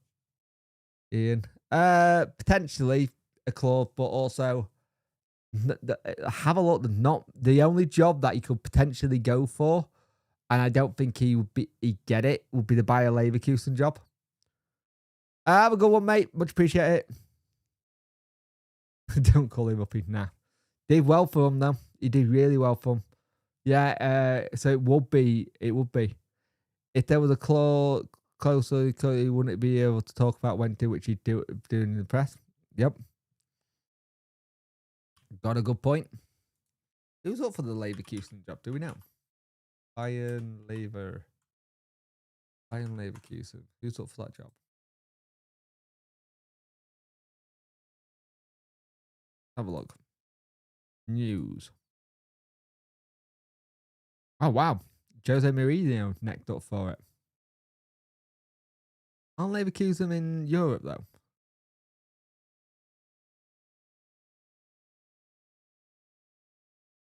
Ian. Potentially a clause, but also Have a look. Not the only job that he could potentially go for, and I don't think he'd get it, would be the Bayer Leverkusen job. Have a good one, mate. Much appreciate it. Don't call him up. Nah. Did well for him, though. He did really well for him. Yeah, so it would be. If there was a closer, he wouldn't be able to talk about when to, which he'd do in the press. Yep. Got a good point. Who's up for the Leverkusen job? Do we know? Bayern Leverkusen. Who's up for that job? Have a look. News. Oh, wow. Jose Mourinho necked up for it. Aren't Leverkusen in Europe, though?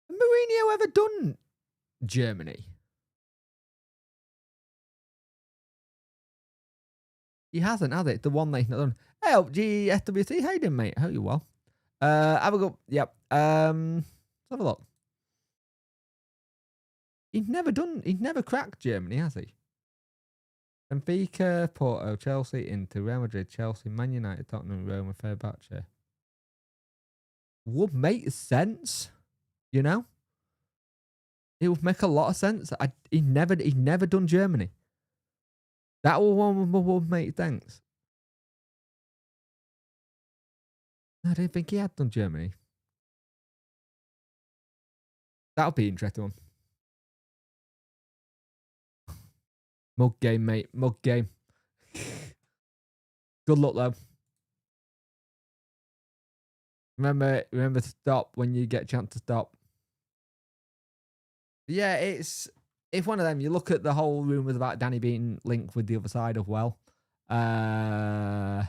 Has Mourinho ever done Germany? He hasn't, has it? The one that he's not done. Hey, SWFC, how you doing, mate? Hope you're well. Have a go. Yep. Let's have a look. He's never cracked Germany, has he? Benfica, Porto, Chelsea, Inter, Real Madrid, Chelsea, Man United, Tottenham, Roma, Fenerbahce. Would make sense, you know? It would make a lot of sense. He's never done Germany. That would make sense. I didn't think he had done Germany. That'll be an interesting one. Mug game, mate. Mug game. Good luck, though. Remember to stop when you get a chance to stop. Yeah, it's one of them. You look at the whole rumours about Danny being linked with the other side of well. Oh,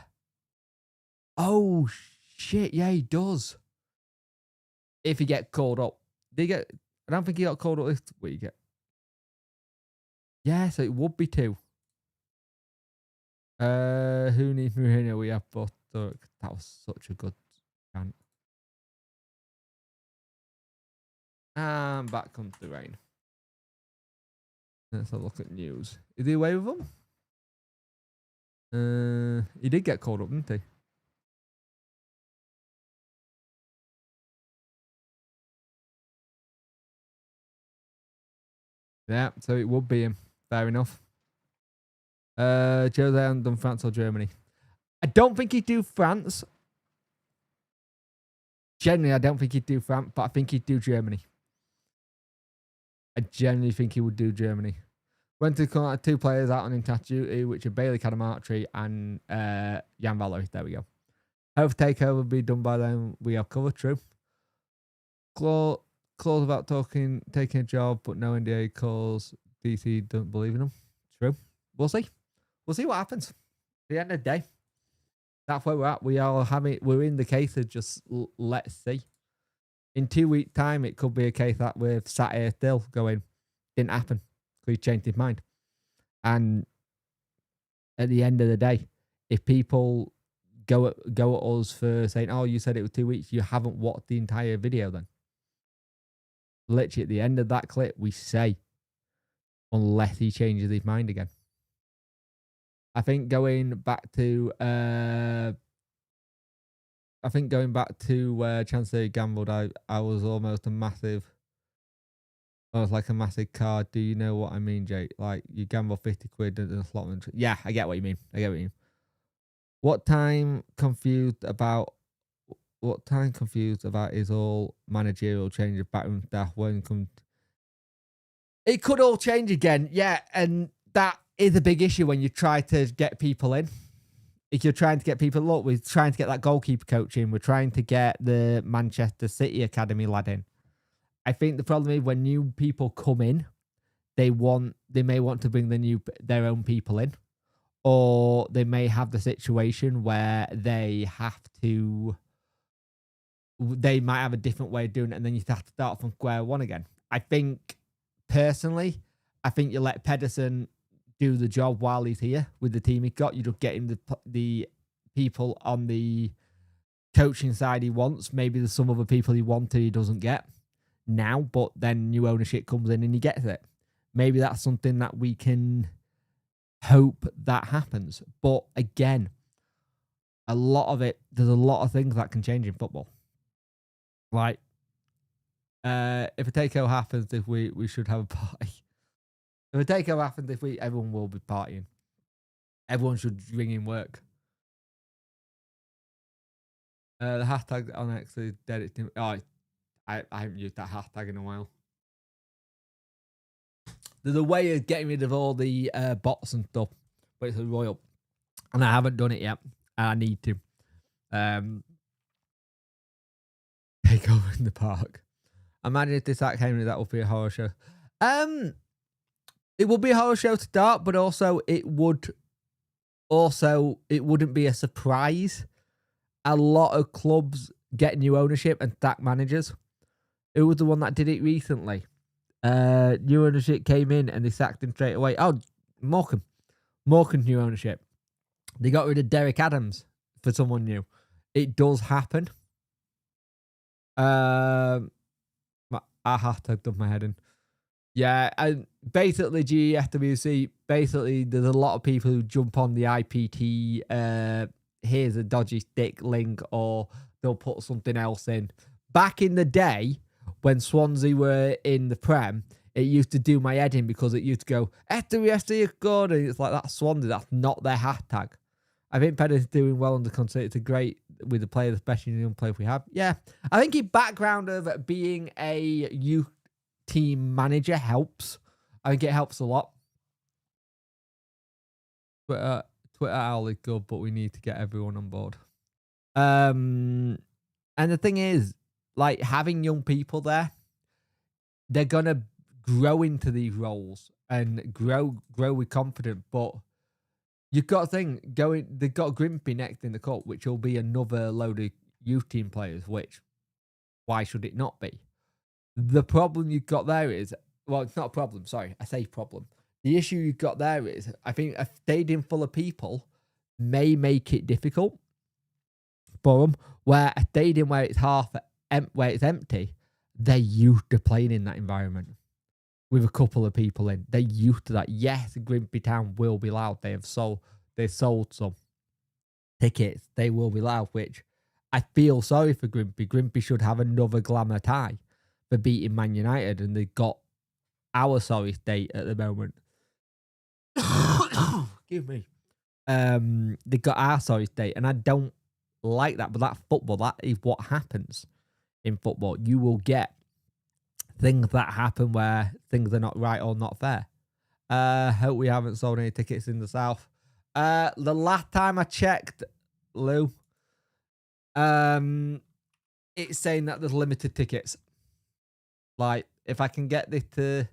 shit. Yeah, he does. If he get called up. I don't think he got called up this week. Yeah, so it would be 2. Who needs Mourinho? We have both. That was such a good chant. And back comes the rain. Let's have a look at news. Is he away with them? He did get called up, didn't he? Yeah, so it would be him. Fair enough. Jose hasn't done France or Germany. I don't think he'd do France. Generally, I don't think he'd do France, but I think he'd do Germany. I genuinely think he would do Germany. Went to 2 players out on Intact duty, which are Bailey Cadamartri and Jan Valery. There we go. Hope Takeover will be done by then. We have covered. True. Clause about taking a job, but no NDA calls. DC don't believe in him. True. We'll see. We'll see what happens. At the end of the day, that's where we're at. We're in the case of just let's see. In 2 weeks' time, it could be a case that we're sat here still going, didn't happen. He changed his mind. And at the end of the day, if people go at us for saying, oh, you said it was 2 weeks, you haven't watched the entire video then. Literally at the end of that clip, we say, unless he changes his mind again. I think going back to Chancellor gambled, I was almost a massive card. Do you know what I mean, Jake? Like you gamble 50 quid in a slot. Yeah, I get what you mean. What time confused about is all managerial change of backroom staff when come. It could all change again, yeah, and that is a big issue when you try to get people in. If you're trying to get people, look, we're trying to get that goalkeeper coach in. We're trying to get the Manchester City Academy lad in. I think the problem is when new people come in, they may want to bring their own people in, or they may have the situation where they might have a different way of doing it, and then you have to start from square one again. I think personally, you let Pedersen do the job while he's here with the team he's got. You just get him the people on the coaching side he wants. Maybe there's some other people he wanted he doesn't get now, but then new ownership comes in and he gets it. Maybe that's something that we can hope that happens. But again, there's a lot of things that can change in football. Like, if a takeover happens, if we should have a party. If a takeover happens, everyone will be partying. Everyone should ring in work. The hashtag on X is dead. I haven't used that hashtag in a while. There's a way of getting rid of all the bots and stuff, but it's a royal, and I haven't done it yet. And I need to. Take over in the park. Imagine if this act came in, that would be a horror show. It would be a horror show to start, but also it wouldn't be a surprise. A lot of clubs get new ownership and sack managers. Who was the one that did it recently? New ownership came in and they sacked him straight away. Oh, Morecambe. Morecambe new ownership. They got rid of Derek Adams for someone new. It does happen. I have to have done my head in. Yeah, and basically SWFC, basically there's a lot of people who jump on the IPT, here's a dodgy stick link, or they'll put something else in. Back in the day, when Swansea were in the Prem, it used to do my head in because it used to go, SWFC is good, and it's like, that's Swansea, that's not their hashtag. I think Penner's doing well under control. It's a great with the players, especially the young players we have. Yeah, I think his background of being a youth team manager helps. I think it helps a lot. Twitter owl is good, but we need to get everyone on board. And the thing is, like, having young people there, they're gonna grow into these roles and grow with confidence, but you've got to think, they've got Grimpy next in the cup, which will be another load of youth team players, which, why should it not be? The problem you've got there is, well, it's not a problem, sorry, I say problem. The issue you've got there is, I think a stadium full of people may make it difficult for them, where a stadium where it's where it's empty, they're used to playing in that environment. With a couple of people in, they're used to that. Yes, Grimpy Town will be loud. They sold some tickets. They will be loud, which I feel sorry for Grimpy. Grimpy should have another glamour tie for beating Man United, and they've got our sorry state at the moment. Excuse me. They've got our sorry state, and I don't like that. But that's football. That is what happens in football. You will get things that happen where things are not right or not fair. Hope we haven't sold any tickets in the south. The last time I checked, Lou, it's saying that there's limited tickets. Like, if I can get this to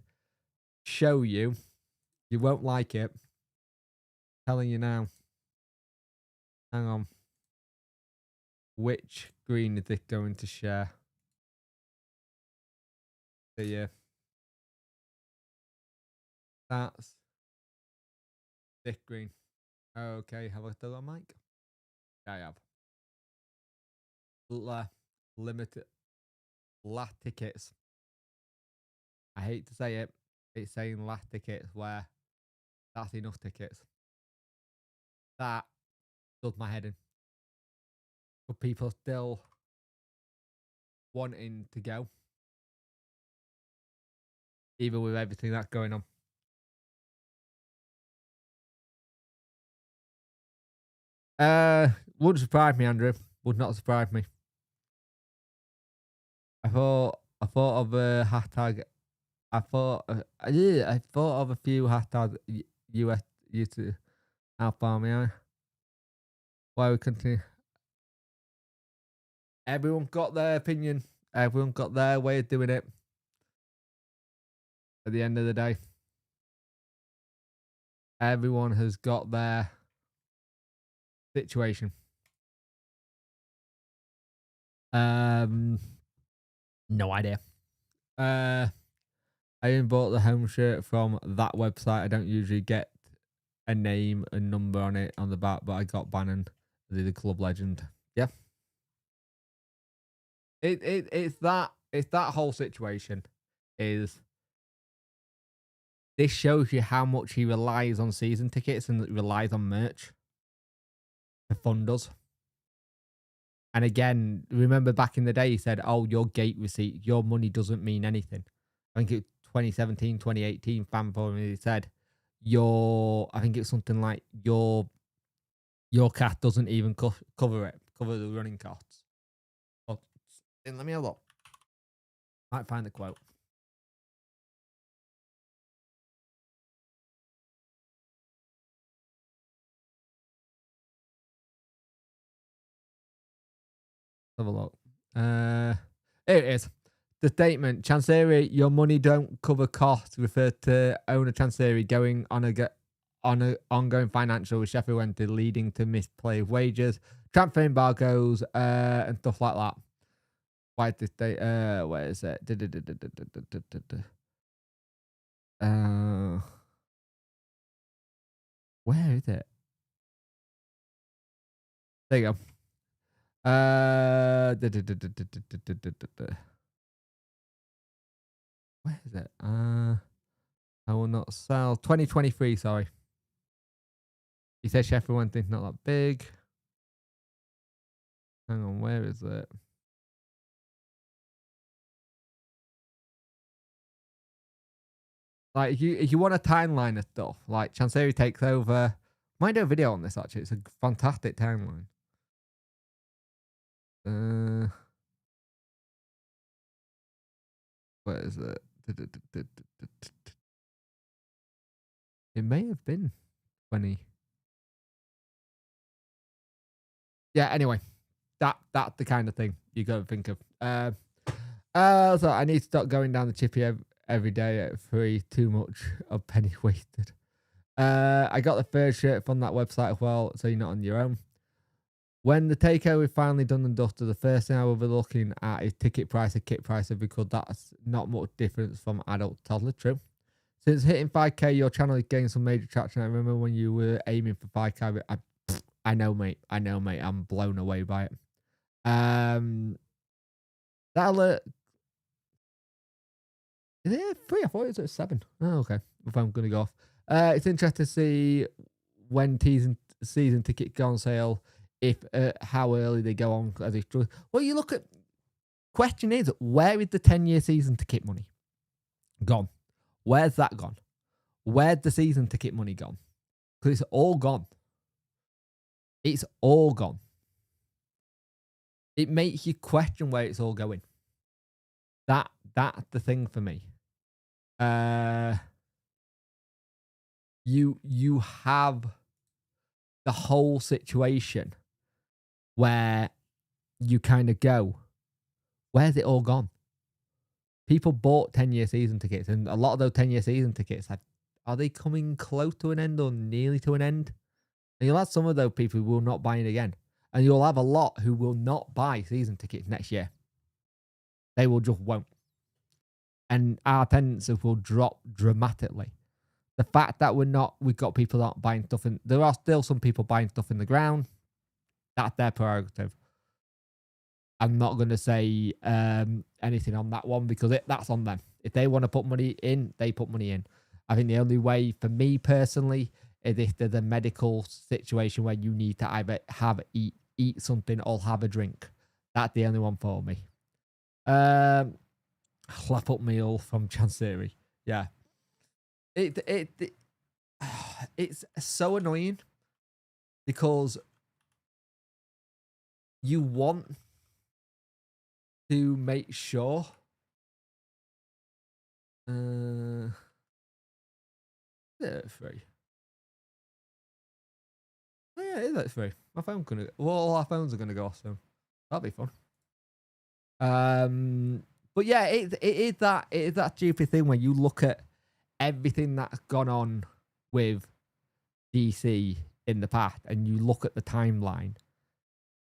show you, you won't like it. I'm telling you now. Hang on. Which screen is this going to share? Yeah. That's this green. Okay, have I still got a mic? Yeah, I have. Limited last tickets. I hate to say it. It's saying last tickets, where that's enough tickets. That does my head in. But people still wanting to go, even with everything that's going on. Wouldn't surprise me, Andrew. Would not surprise me. I thought of a hashtag. I thought of a few hashtags. US used to help me. Why we continue? Everyone got their opinion. Everyone got their way of doing it. At the end of the day, everyone has got their situation. No idea. I even bought the home shirt from that website. I don't usually get a name and number on it on the back, but I got Bannon, the club legend. Yeah. It's that whole situation is this shows you how much he relies on season tickets and relies on merch to fund us. And again, remember back in the day, he said, "Oh, your gate receipt, your money doesn't mean anything." I think it 2017, 2018 fan forum. He said, I think it's something like your cat doesn't even cover the running costs." Oh, let me have a look. Might find the quote. Have a look. Here it is. The statement: Chancery, your money don't cover costs. Referred to owner Chancery going on a ongoing financial with Sheffield Wednesday, leading to misplay of wages, transfer embargoes, and stuff like that. Why did they? Where is it? Where is it? There you go. Where is it? I will not sell. 2023, sorry. He said Sheffield Wednesday's not that big. Hang on, where is it? Like, if you want a timeline of stuff, like Chancery takes over. Might do a video on this actually. It's a fantastic timeline. Where is it? It may have been 20. Yeah, anyway. That's the kind of thing you gotta think of. So I need to stop going down the chippy every day at 3. Too much of penny wasted. I got the third shirt from that website as well, so you're not on your own. When the takeover is finally done and dusted, the first thing I will be looking at is ticket price and kit price, because that's not much difference from adult to toddler. True. Since hitting 5K, your channel is getting some major traction. I remember when you were aiming for 5K. I know, mate. I'm blown away by it. That alert. Is it 3? I thought it was 7. Oh, okay. If I'm going to go off. It's interesting to see when season tickets go on sale, if how early they go on. Well, you look at. Question is, where is the 10-year season ticket money gone? Where's that gone? Where's the season ticket money gone? Because it's all gone. It's all gone. It makes you question where it's all going. That's the thing for me. You have the whole situation where you kind of go, where's it all gone? People bought 10-year season tickets, and a lot of those 10-year season tickets, are they coming close to an end or nearly to an end? And you'll have some of those people who will not buy it again. And you'll have a lot who will not buy season tickets next year. They will just won't. And our attendances will drop dramatically. The fact that we've got people not buying stuff, and there are still some people buying stuff in the ground. That's their prerogative. I'm not going to say anything on that one, because that's on them. If they want to put money in, they put money in. I think the only way for me personally is if there's a medical situation where you need to either eat something or have a drink. That's the only one for me. Slap up meal from Chancery. Yeah. It's so annoying, because you want to make sure is it 3? Oh yeah, it is at 3. My phone's gonna, well, all our phones are gonna go off soon. That'll be fun. But yeah, it is that stupid thing when you look at everything that's gone on with DC in the past, and you look at the timeline.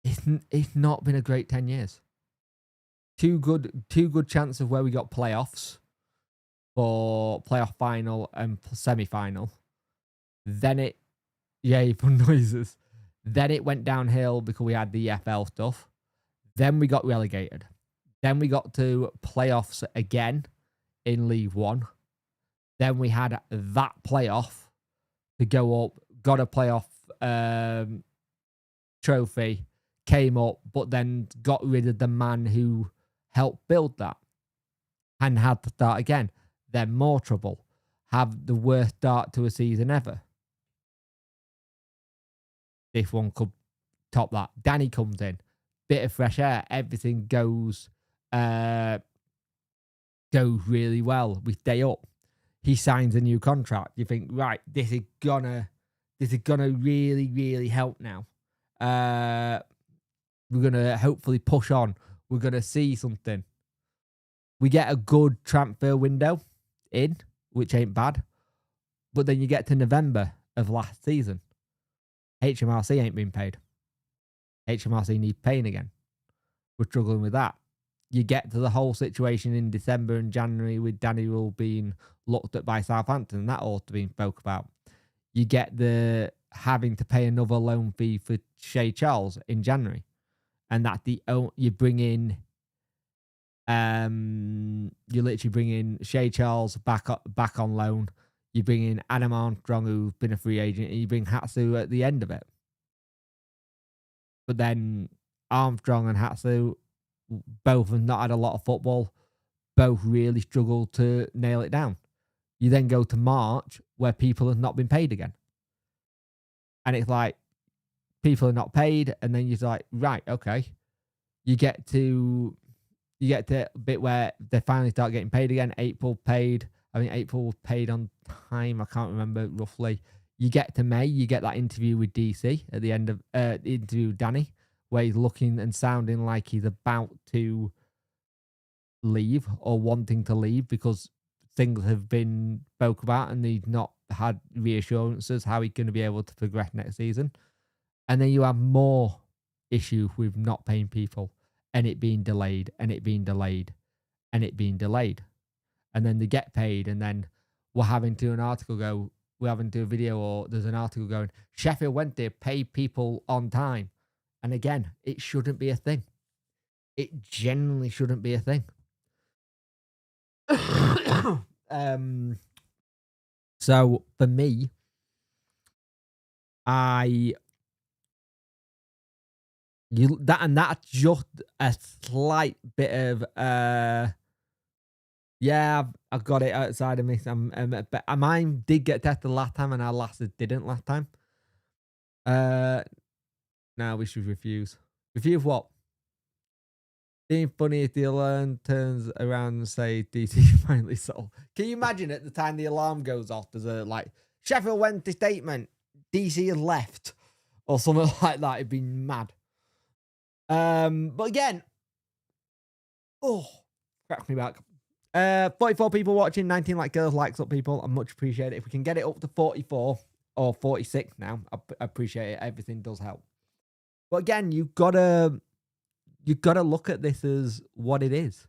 It's not been a great 10 years. Two good chances of where we got playoffs for playoff final and semi-final. Then fun noises. Then it went downhill because we had the EFL stuff. Then we got relegated. Then we got to playoffs again in League One. Then we had that playoff to go up, got a playoff trophy, came up, but then got rid of the man who helped build that and had to start again. Then more trouble. Have the worst start to a season ever. If one could top that. Danny comes in, bit of fresh air, everything goes really well. We stay up. He signs a new contract. You think, right, this is gonna really, really help now. We're gonna hopefully push on. We're gonna see something. We get a good transfer window in, which ain't bad. But then you get to November of last season. HMRC ain't been paid. HMRC need paying again. We're struggling with that. You get to the whole situation in December and January with Daniel being looked at by Southampton, and that ought to be spoke about. You get the having to pay another loan fee for Shea Charles in January, and that you bring in, you literally bring in Shea Charles back on loan. You bring in Adam Armstrong, who's been a free agent, and you bring Hatsu at the end of it. But then Armstrong and Hatsu both have not had a lot of football. Both really struggled to nail it down. You then go to March, where people have not been paid again. And it's like, people are not paid, and then you're like, right, okay. You get to a bit where they finally start getting paid again. April paid. I think April was paid on time. I can't remember roughly. You get to May, you get that interview with DC at the end of the interview with Danny, where he's looking and sounding like he's about to leave or wanting to leave because things have been spoke about and he's not had reassurances how he's going to be able to progress next season. And then you have more issue with not paying people and it being delayed and it being delayed and it being delayed. And then they get paid, and then we're having to we're having to do a video, or there's an article going, Sheffield Wednesday pay people on time. And again, it shouldn't be a thing. It genuinely shouldn't be a thing. So for me, that's just a slight bit of yeah, I've got it outside of me. But mine did get tested last time, and our lasses didn't last time. Now we should refuse. Refuse what? Being funny if the alarm turns around and say DC finally sold. Can you imagine at the time the alarm goes off, there's a like Sheffield Wednesday statement, DC has left, or something like that? It'd be mad. But again, cracks me back. 44 people watching, 19 like girls, likes up people. I much appreciate it. If we can get it up to 44 or 46 now, I appreciate it. Everything does help. But again, you've got to look at this as what it is.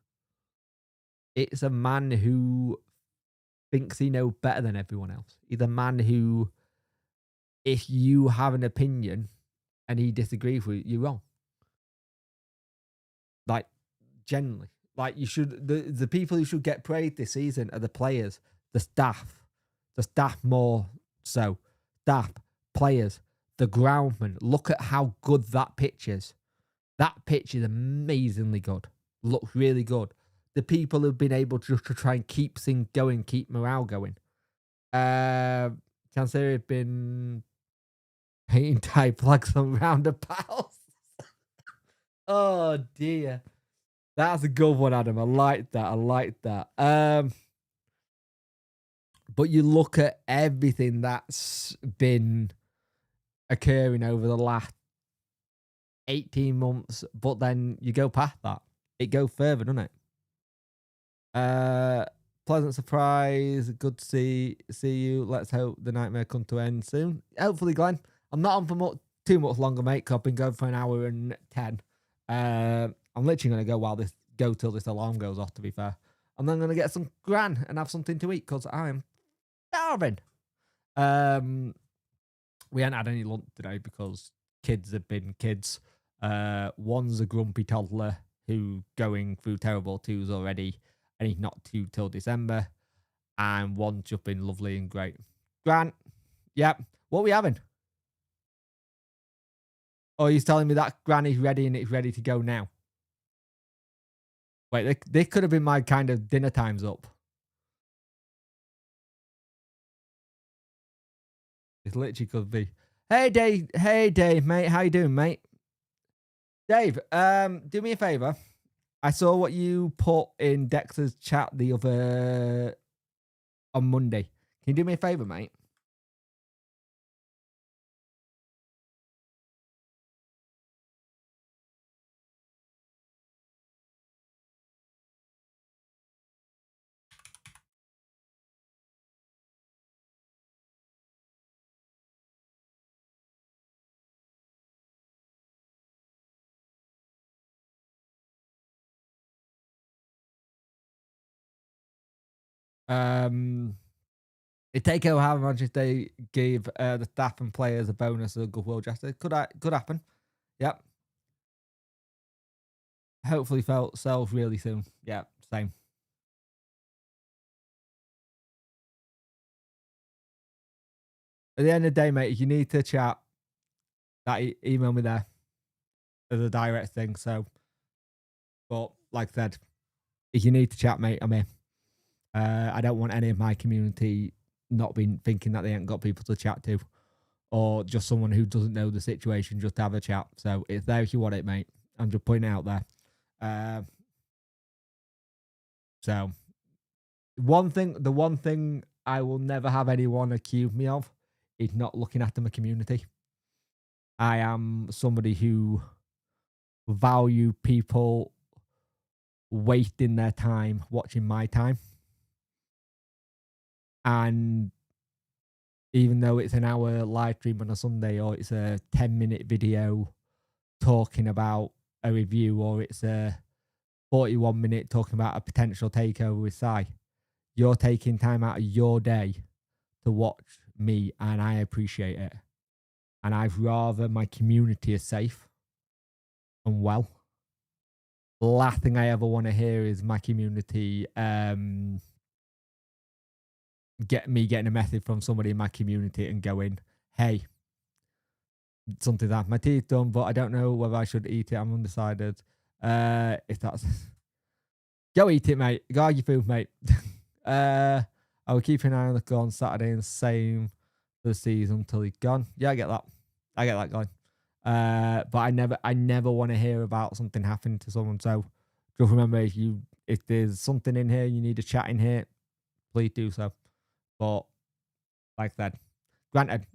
It's a man who thinks he knows better than everyone else. He's a man who, if you have an opinion and he disagrees with you, you're wrong. Like, generally. Like, you should, the people who should get praised this season are the players, the staff more so. Staff, players, the groundman. Look at how good that pitch is. That pitch is amazingly good. Looks really good. The people who've been able to try and keep things going, keep morale going. Chancellor have been painting Thai flags on roundabouts. Oh dear. That's a good one, Adam. I like that. But you look at everything that's been occurring over the last 18 months, but then you go past that. It goes further, doesn't it? Pleasant surprise. Good to see you. Let's hope the nightmare come to end soon. Hopefully, Glenn. I'm not on for too much longer, mate, because I've been going for an hour and 10. I'm literally going to go till this alarm goes off, to be fair. And then I'm going to get some gran and have something to eat because I am starving. We haven't had any lunch today because kids have been kids. One's a grumpy toddler who going through terrible twos already, and he's not two till December, and one's just been lovely and great. Grant, yep. What are we having? Oh, he's telling me that Granny's ready and it's ready to go now. Wait, they could have been my kind of dinner times up. It literally could be. Hey Dave, mate. How you doing, mate? Dave, do me a favor. I saw what you put in Dexter's chat the other on Monday. Can you do me a favor, mate? It Takeover how much if they gave the staff and players a bonus of a goodwill gesture. Could happen. Yep. Hopefully sells really soon. Yeah, same. At the end of the day, mate, if you need to chat, that email me there as a direct thing. So, but like I said, if you need to chat, mate, I'm here. I don't want any of my community not being thinking that they ain't got people to chat to, or just someone who doesn't know the situation just to have a chat. So it's there if you want it, mate. I'm just putting it out there. So the one thing I will never have anyone accuse me of is not looking after my community. I am somebody who value people wasting their time watching my time. And even though it's an hour live stream on a Sunday, or it's a 10-minute video talking about a review, or it's a 41-minute talking about a potential takeover with Sai, you're taking time out of your day to watch me, and I appreciate it. And I'd rather my community is safe and well. The last thing I ever want to hear is my community getting a message from somebody in my community and going, hey, something's happened. My teeth done, but I don't know whether I should eat it. I'm undecided. If that's go eat it, mate. Go have your food, mate. I will keep an eye on the goal on Saturday and same for the season until he's gone. Yeah, I get that going. But I never want to hear about something happening to someone. So just remember, if there's something in here, you need a chat in here, please do so. But like I said, granted,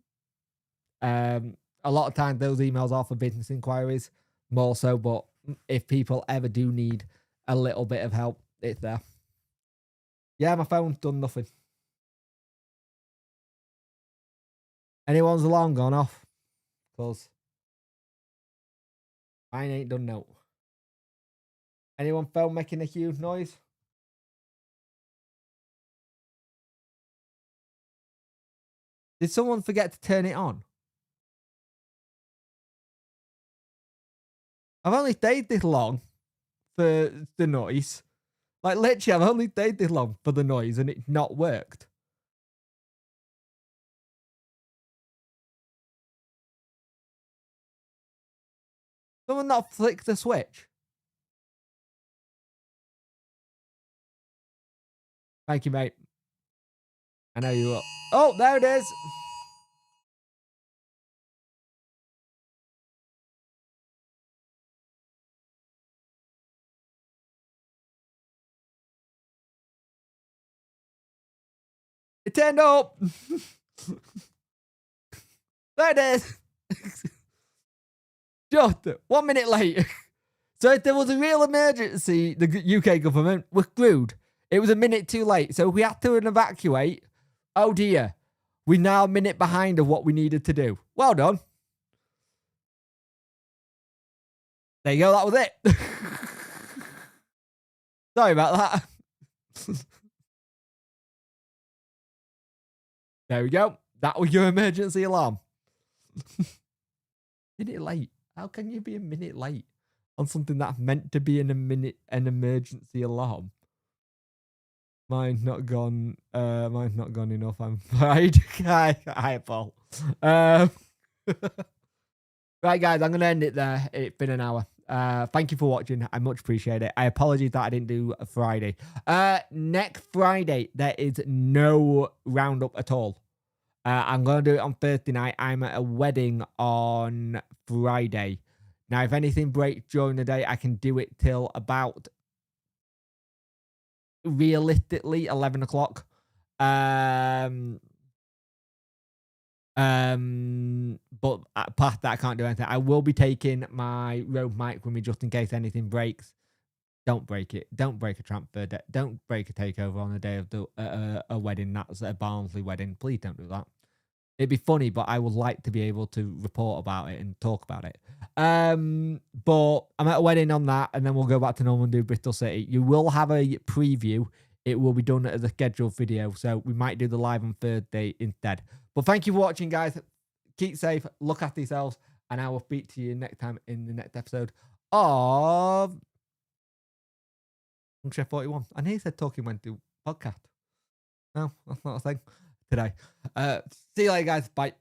a lot of times those emails are for business inquiries more so, but if people ever do need a little bit of help, it's there. Yeah, my phone's done nothing. Anyone's alarm gone off? Because mine ain't done no. Anyone phone making a huge noise? Did someone forget to turn it on? I've only stayed this long for the noise. Like, literally, I've only stayed this long for the noise and it's not worked. Someone not flicked the switch. Thank you, mate. I know you will. Oh, there it is. It turned up. There it is. Just 1 minute late. So if there was a real emergency, the UK government was screwed. It was a minute too late. So we had to evacuate. Oh dear. We're now a minute behind of what we needed to do. Well done. There you go. That was it. Sorry about that. There we go. That was your emergency alarm. Minute late. How can you be a minute late on something that's meant to be an emergency alarm. Mine's not gone enough. I'm fried. Hi, Paul. Right, guys, I'm gonna end it there. It's been an hour. Thank you for watching. I much appreciate it. I apologize that I didn't do a Friday. Next Friday, there is no roundup at all. I'm gonna do it on Thursday night. I'm at a wedding on Friday. Now, if anything breaks during the day, I can do it till about realistically 11 o'clock. But past that, I can't do anything. I will be taking my Rode mic with me just in case anything breaks. Don't break it. Don't break a transfer. Don't break a takeover on the day of the a wedding. That's a Barnsley wedding. Please don't do that. It'd be funny, but I would like to be able to report about it and talk about it. But I'm at a wedding on that, and then we'll go back to normal and do Bristol City. You will have a preview. It will be done as a scheduled video, so we might do the live on Thursday instead. But thank you for watching, guys. Keep safe, look after yourselves, and I will speak to you next time in the next episode of Chef 41. And he said Talking Wednesday podcast. No, that's not a thing today. See you later, guys. Bye.